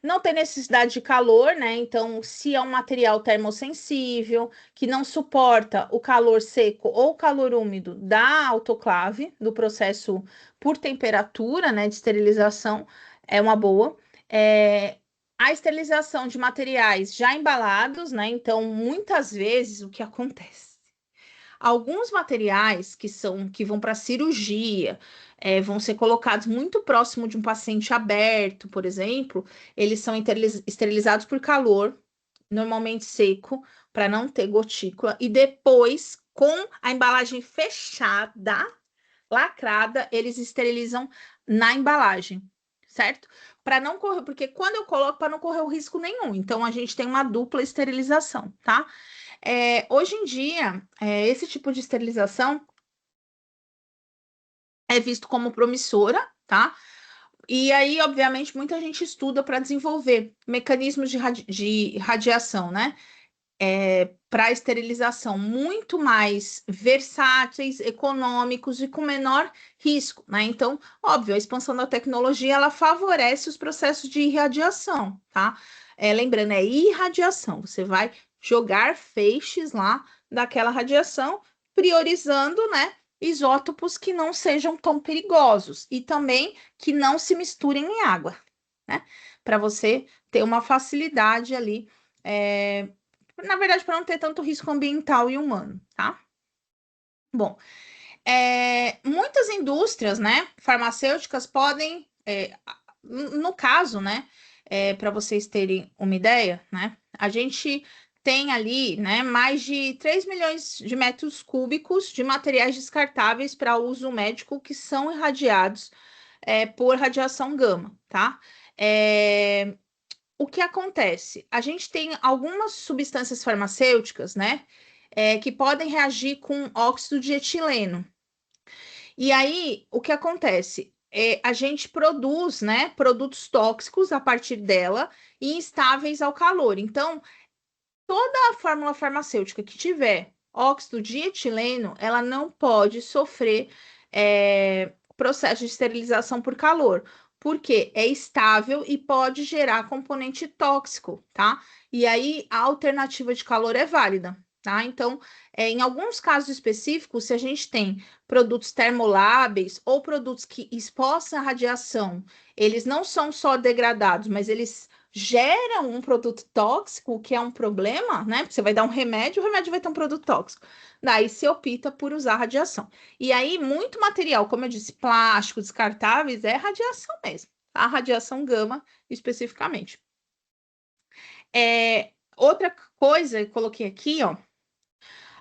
Não tem necessidade de calor, né? Então, se é um material termossensível, que não suporta o calor seco ou o calor úmido da autoclave, do processo por temperatura, né, de esterilização, é uma boa. A esterilização de materiais já embalados, né? Então, muitas vezes, o que acontece? Alguns materiais que vão para cirurgia, vão ser colocados muito próximo de um paciente aberto, por exemplo, eles são esterilizados por calor, normalmente seco, para não ter gotícula, e depois, com a embalagem fechada, lacrada, eles esterilizam na embalagem, certo? Para não correr, porque quando eu coloco, para não correr o risco nenhum, então a gente tem uma dupla esterilização, tá? Hoje em dia, esse tipo de esterilização é visto como promissora, tá? E aí, obviamente, muita gente estuda para desenvolver mecanismos de radiação, né? Para esterilização muito mais versáteis, econômicos e com menor risco, né? Então, óbvio, a expansão da tecnologia ela favorece os processos de irradiação, tá? Lembrando, é irradiação, você vai jogar feixes lá daquela radiação, priorizando, né? Isótopos que não sejam tão perigosos e também que não se misturem em água, né? Para você ter uma facilidade ali. Na verdade, para não ter tanto risco ambiental e humano, tá? Bom, muitas indústrias, né, farmacêuticas podem, no caso, né, para vocês terem uma ideia, né, a gente tem ali, né, mais de 3 milhões de metros cúbicos de materiais descartáveis para uso médico que são irradiados, por radiação gama, tá? O que acontece? A gente tem algumas substâncias farmacêuticas, né, que podem reagir com óxido de etileno. E aí, o que acontece? A gente produz, né, produtos tóxicos a partir dela e instáveis ao calor. Então, toda a fórmula farmacêutica que tiver óxido de etileno, ela não pode sofrer processo de esterilização por calor, porque é estável e pode gerar componente tóxico, tá? E aí a alternativa de calor é válida, tá? Então, em alguns casos específicos, se a gente tem produtos termoláveis ou produtos que expostos à radiação, eles não são só degradados, mas eles geram um produto tóxico, que é um problema, né? Porque você vai dar um remédio, o remédio vai ter um produto tóxico. Daí se opta por usar radiação. E aí, muito material, como eu disse, plástico, descartáveis, é radiação mesmo. A radiação gama, especificamente. Outra coisa, eu coloquei aqui, ó.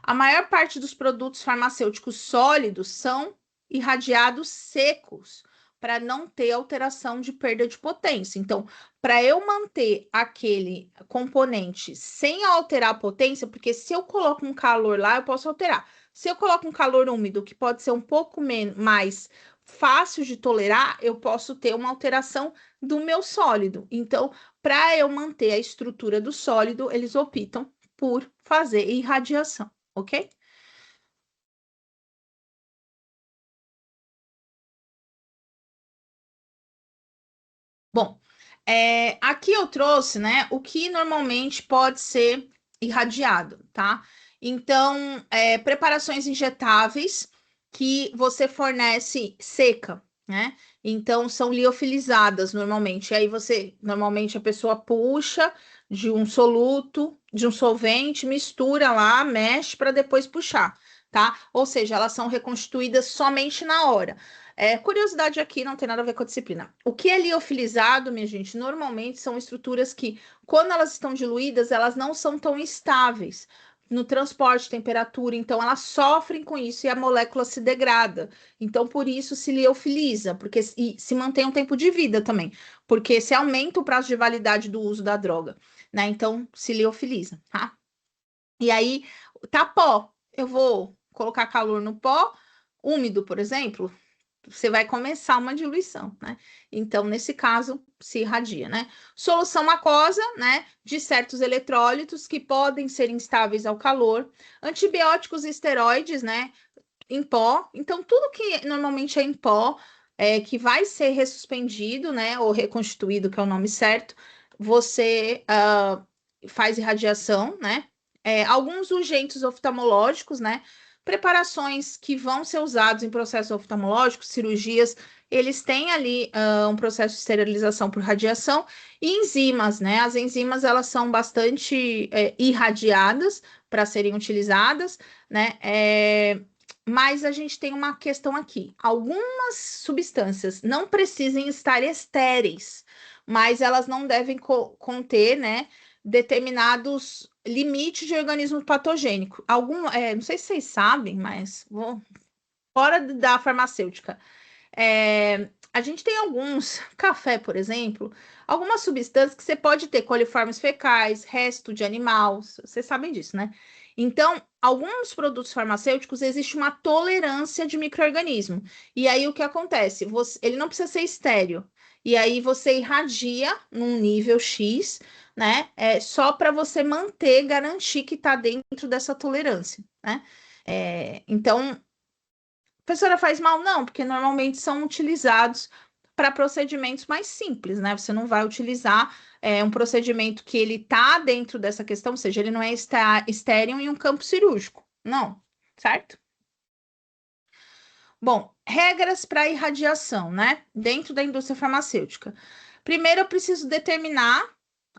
A maior parte dos produtos farmacêuticos sólidos são irradiados secos, para não ter alteração de perda de potência. Então, para eu manter aquele componente sem alterar a potência, porque se eu coloco um calor lá, eu posso alterar. Se eu coloco um calor úmido, que pode ser um pouco mais fácil de tolerar, eu posso ter uma alteração do meu sólido. Então, para eu manter a estrutura do sólido, eles optam por fazer irradiação, ok? Bom, aqui eu trouxe, né, o que normalmente pode ser irradiado, tá? Então, preparações injetáveis que você fornece seca, né? Então, são liofilizadas normalmente. Aí normalmente a pessoa puxa de um soluto, de um solvente, mistura lá, mexe para depois puxar, tá? Ou seja, elas são reconstituídas somente na hora. Curiosidade aqui, não tem nada a ver com a disciplina. O que é liofilizado, minha gente, normalmente são estruturas que, quando elas estão diluídas, elas não são tão estáveis no transporte, temperatura, então elas sofrem com isso e a molécula se degrada. Então, por isso se liofiliza, porque e se mantém um tempo de vida também, porque se aumenta o prazo de validade do uso da droga, né? Então, se liofiliza, tá? E aí, tá pó. Eu vou colocar calor no pó, úmido, por exemplo, você vai começar uma diluição, né? Então, nesse caso, se irradia, né? Solução aquosa, né? De certos eletrólitos que podem ser instáveis ao calor, antibióticos e esteroides, né? Em pó. Então, tudo que normalmente é em pó, que vai ser ressuspendido, né? Ou reconstituído, que é o nome certo, você faz irradiação, né? Alguns urgentes oftalmológicos, né? Preparações que vão ser usados em processos oftalmológicos, cirurgias, eles têm ali um processo de esterilização por radiação e enzimas, né? As enzimas elas são bastante irradiadas para serem utilizadas, né? Mas a gente tem uma questão aqui. Algumas substâncias não precisam estar estéreis, mas elas não devem conter, né, determinados limites de organismo patogênico. Não sei se vocês sabem, mas fora da farmacêutica. A gente tem alguns, café, por exemplo, algumas substâncias que você pode ter coliformes fecais, resto de animal, vocês sabem disso, né? Então, alguns produtos farmacêuticos existe uma tolerância de micro-organismo. E aí o que acontece? Ele não precisa ser estéreo. E aí você irradia num nível X, né? Só para você manter, garantir que está dentro dessa tolerância, né? Então, professora, faz mal? Não, porque normalmente são utilizados para procedimentos mais simples, né? Você não vai utilizar um procedimento que ele tá dentro dessa questão, ou seja, ele não é estéril em um campo cirúrgico. Não, certo? Bom, regras para irradiação, né? Dentro da indústria farmacêutica. Primeiro, eu preciso determinar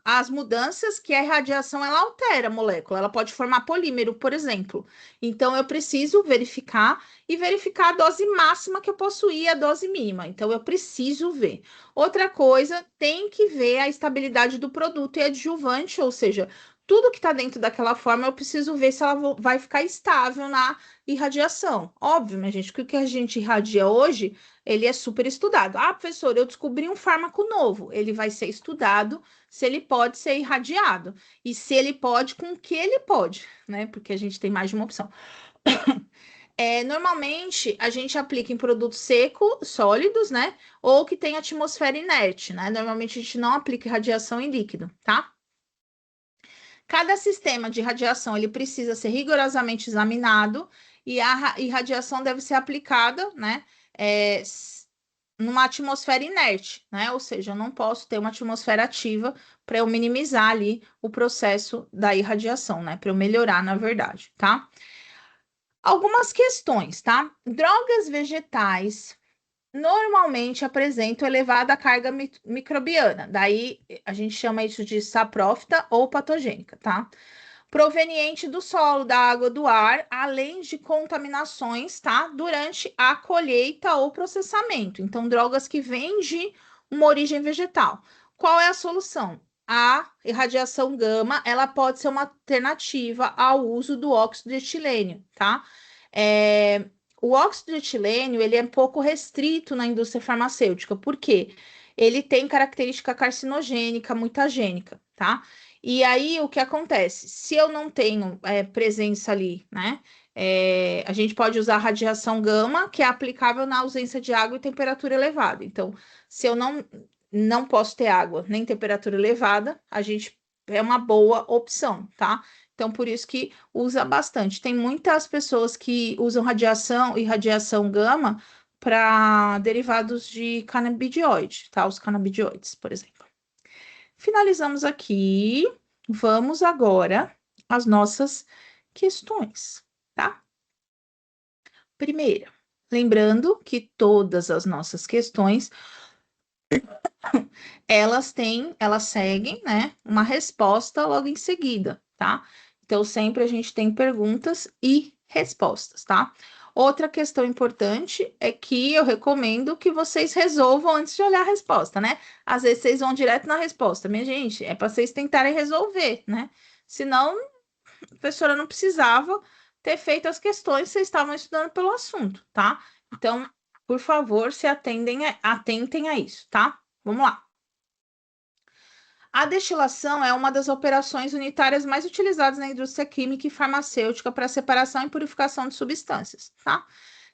as mudanças que a radiação ela altera a molécula, ela pode formar polímero, por exemplo. Então, eu preciso verificar a dose máxima que eu posso ir, a dose mínima. Então, eu preciso ver. Outra coisa, tem que ver a estabilidade do produto e adjuvante, ou seja, tudo que está dentro daquela forma, eu preciso ver se ela vai ficar estável na irradiação. Óbvio, minha gente, que o que a gente irradia hoje, ele é super estudado. Ah, professor, eu descobri um fármaco novo. Ele vai ser estudado se ele pode ser irradiado e se ele pode, com o que ele pode, né? Porque a gente tem mais de uma opção. Normalmente a gente aplica em produtos secos, sólidos, né? Ou que tem atmosfera inerte, né? Normalmente a gente não aplica irradiação em líquido, tá? Cada sistema de radiação ele precisa ser rigorosamente examinado e a irradiação deve ser aplicada, né, numa atmosfera inerte, né? Ou seja, eu não posso ter uma atmosfera ativa para eu minimizar ali o processo da irradiação, né? Para eu melhorar, na verdade, tá? Algumas questões, tá? Drogas vegetais normalmente apresentam elevada carga microbiana, daí a gente chama isso de saprófita ou patogênica, tá? Proveniente do solo, da água, do ar, além de contaminações, tá? Durante a colheita ou processamento. Então, drogas que vêm de uma origem vegetal. Qual é a solução? A irradiação gama, ela pode ser uma alternativa ao uso do óxido de etilênio, tá? O óxido de etilênio, ele é um pouco restrito na indústria farmacêutica, por quê? Ele tem característica carcinogênica, mutagênica, tá? E aí, o que acontece? Se eu não tenho presença ali, né? A gente pode usar radiação gama, que é aplicável na ausência de água e temperatura elevada. Então, se eu não posso ter água nem temperatura elevada, a gente é uma boa opção, tá? Então, por isso que usa bastante. Tem muitas pessoas que usam radiação e radiação gama para derivados de canabidioide, tá? Os canabidioides, por exemplo. Finalizamos aqui. Vamos agora às nossas questões, tá? Primeira, lembrando que todas as nossas questões elas seguem, né, uma resposta logo em seguida, tá? Então sempre a gente tem perguntas e respostas, tá? Outra questão importante é que eu recomendo que vocês resolvam antes de olhar a resposta, né? Às vezes vocês vão direto na resposta. Minha gente, é para vocês tentarem resolver, né? Senão, a professora não precisava ter feito as questões, vocês estavam estudando pelo assunto, tá? Então, por favor, atentem a isso, tá? Vamos lá. A destilação é uma das operações unitárias mais utilizadas na indústria química e farmacêutica para separação e purificação de substâncias, tá?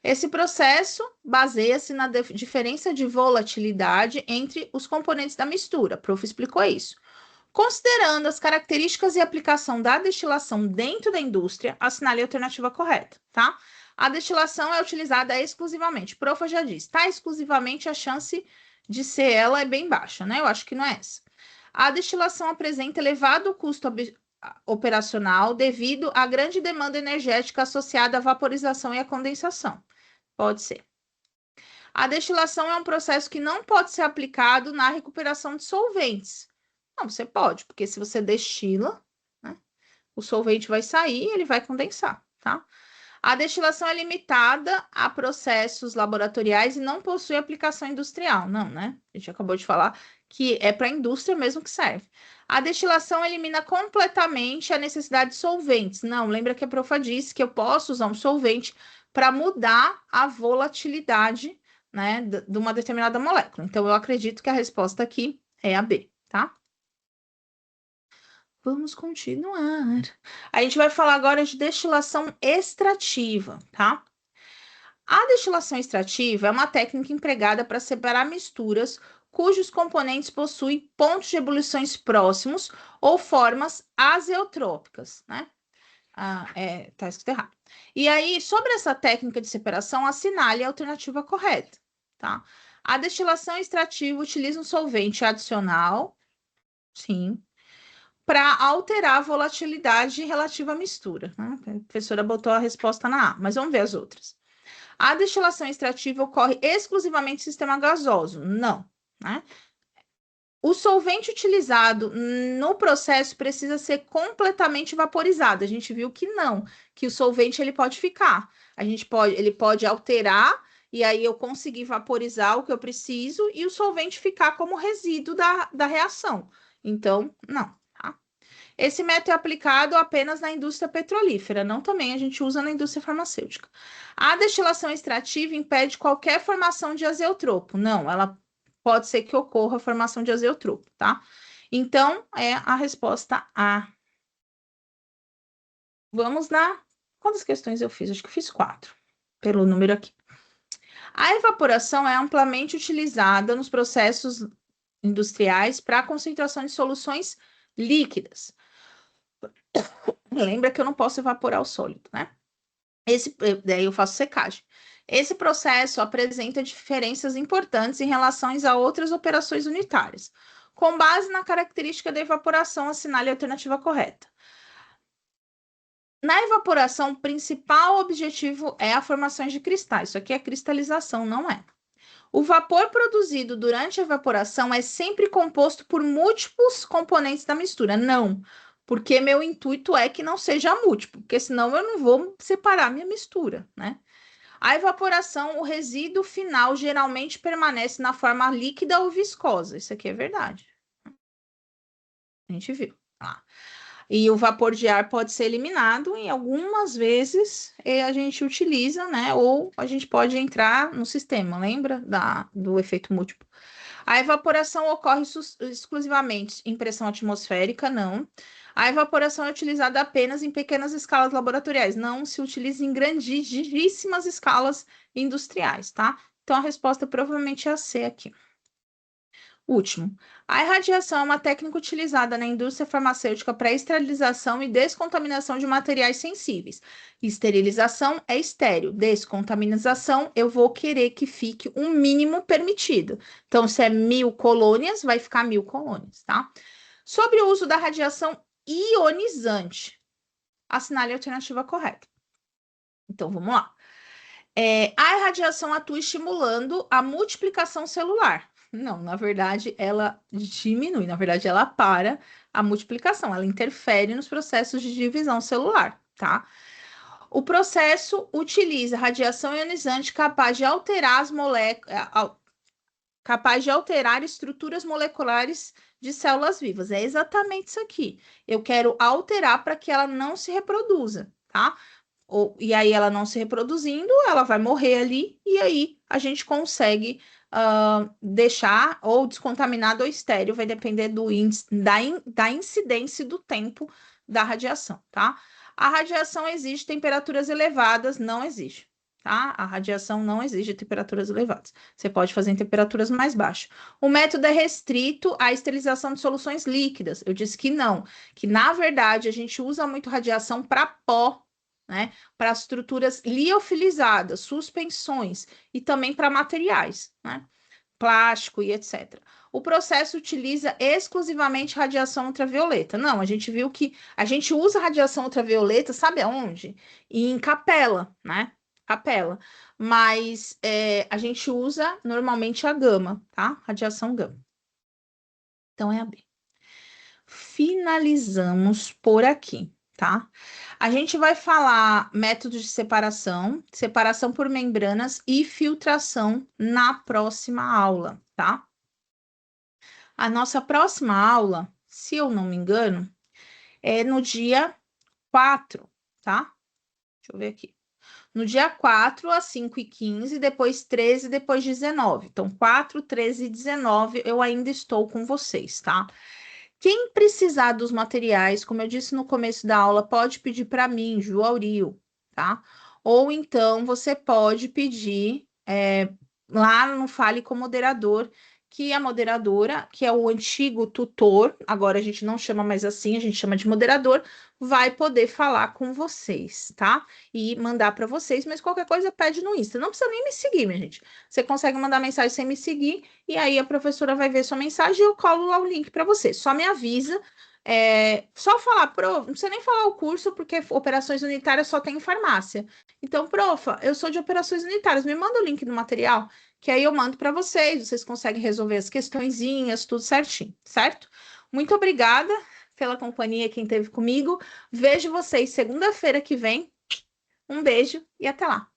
Esse processo baseia-se na diferença de volatilidade entre os componentes da mistura. A prof explicou isso. Considerando as características e aplicação da destilação dentro da indústria, assinale a alternativa correta, tá? A destilação é utilizada exclusivamente. Prof já disse, tá? Exclusivamente a chance de ser ela é bem baixa, né? Eu acho que não é essa. A destilação apresenta elevado custo operacional devido à grande demanda energética associada à vaporização e à condensação. Pode ser. A destilação é um processo que não pode ser aplicado na recuperação de solventes. Não, você pode, porque se você destila, né, o solvente vai sair e ele vai condensar, tá? A destilação é limitada a processos laboratoriais e não possui aplicação industrial. Não, né? A gente acabou de falar que é para a indústria mesmo que serve. A destilação elimina completamente a necessidade de solventes. Não, lembra que a profa disse que eu posso usar um solvente para mudar a volatilidade, né, de uma determinada molécula. Então, eu acredito que a resposta aqui é a B, tá? Vamos continuar. A gente vai falar agora de destilação extrativa, tá? A destilação extrativa é uma técnica empregada para separar misturas cujos componentes possuem pontos de ebulições próximos ou formas azeotrópicas, né? Tá escrito errado. E aí, sobre essa técnica de separação, assinale a alternativa correta, tá? A destilação extrativa utiliza um solvente adicional, sim, para alterar a volatilidade relativa à mistura, né? A professora botou a resposta na A, mas vamos ver as outras. A destilação extrativa ocorre exclusivamente em sistema gasoso? Não, né? O solvente utilizado no processo precisa ser completamente vaporizado. A gente viu que não, que o solvente ele pode ficar. Ele pode alterar e aí eu conseguir vaporizar o que eu preciso e o solvente ficar como resíduo da reação. Então, não. Tá? Esse método é aplicado apenas na indústria petrolífera, não também a gente usa na indústria farmacêutica. A destilação extrativa impede qualquer formação de azeotropo. Não, ela pode ser que ocorra a formação de azeotropo, tá? Então, é a resposta A. Vamos lá. Quantas questões eu fiz? Acho que fiz 4, pelo número aqui. A evaporação é amplamente utilizada nos processos industriais para a concentração de soluções líquidas. Lembra que eu não posso evaporar o sólido, né? Daí eu faço secagem. Esse processo apresenta diferenças importantes em relação a outras operações unitárias. Com base na característica da evaporação, assinale a alternativa correta. Na evaporação, o principal objetivo é a formação de cristais. Isso aqui é cristalização, não é? O vapor produzido durante a evaporação é sempre composto por múltiplos componentes da mistura. Não, porque meu intuito é que não seja múltiplo, porque senão eu não vou separar minha mistura, né? A evaporação, o resíduo final geralmente permanece na forma líquida ou viscosa. Isso aqui é verdade. A gente viu. Lá. E o vapor de ar pode ser eliminado e algumas vezes a gente utiliza, né? Ou a gente pode entrar no sistema, lembra do efeito múltiplo? A evaporação ocorre exclusivamente em pressão atmosférica, não. A evaporação é utilizada apenas em pequenas escalas laboratoriais, não se utiliza em grandíssimas escalas industriais, tá? Então a resposta provavelmente é a C aqui. Último. A irradiação é uma técnica utilizada na indústria farmacêutica para esterilização e descontaminação de materiais sensíveis. Esterilização é estéril. Descontaminação, eu vou querer que fique um mínimo permitido. Então, se é 1000 colônias, vai ficar 1000 colônias, tá? Sobre o uso da radiação ionizante, assinale a alternativa correta. Então, vamos lá. A irradiação atua estimulando a multiplicação celular. Não, na verdade, ela diminui, na verdade, ela para a multiplicação, ela interfere nos processos de divisão celular, tá? O processo utiliza radiação ionizante capaz de alterar as moléculas, capaz de alterar estruturas moleculares de células vivas. É exatamente isso aqui. Eu quero alterar para que ela não se reproduza, tá? E aí ela não se reproduzindo, ela vai morrer ali, e aí a gente consegue deixar ou descontaminado ou estéril, vai depender da incidência do tempo da radiação, tá? A radiação exige temperaturas elevadas, não exige, tá? A radiação não exige temperaturas elevadas. Você pode fazer em temperaturas mais baixas. O método é restrito à esterilização de soluções líquidas. Eu disse que não, que na verdade a gente usa muito radiação para pó, né? Para estruturas liofilizadas, suspensões e também para materiais, né? Plástico e etc. O processo utiliza exclusivamente radiação ultravioleta. Não, a gente viu que a gente usa radiação ultravioleta, sabe aonde? Em capela, né? Capela. Mas a gente usa normalmente a gama, tá? Radiação gama. Então é a B. Finalizamos por aqui, tá? A gente vai falar métodos de separação, separação por membranas e filtração na próxima aula, tá? A nossa próxima aula, se eu não me engano, é no dia 4, tá? Deixa eu ver aqui. No dia 4, às 5h15, depois 13, depois 19. Então, 4, 13 e 19, eu ainda estou com vocês, tá? Quem precisar dos materiais, como eu disse no começo da aula, pode pedir para mim, Ju Auril, tá? Ou então você pode pedir lá no Fale com o Moderador, que a moderadora, que é o antigo tutor, agora a gente não chama mais assim, a gente chama de moderador, vai poder falar com vocês, tá? E mandar para vocês, mas qualquer coisa pede no Insta. Não precisa nem me seguir, minha gente. Você consegue mandar mensagem sem me seguir, e aí a professora vai ver sua mensagem e eu colo lá o link para você. Só me avisa. Só falar, não precisa nem falar o curso, porque operações unitárias só tem em farmácia. Então, profa, eu sou de operações unitárias, me manda o link do material, que aí eu mando para vocês conseguem resolver as questõezinhas, tudo certinho, certo? Muito obrigada pela companhia, quem esteve comigo. Vejo vocês segunda-feira que vem. Um beijo e até lá.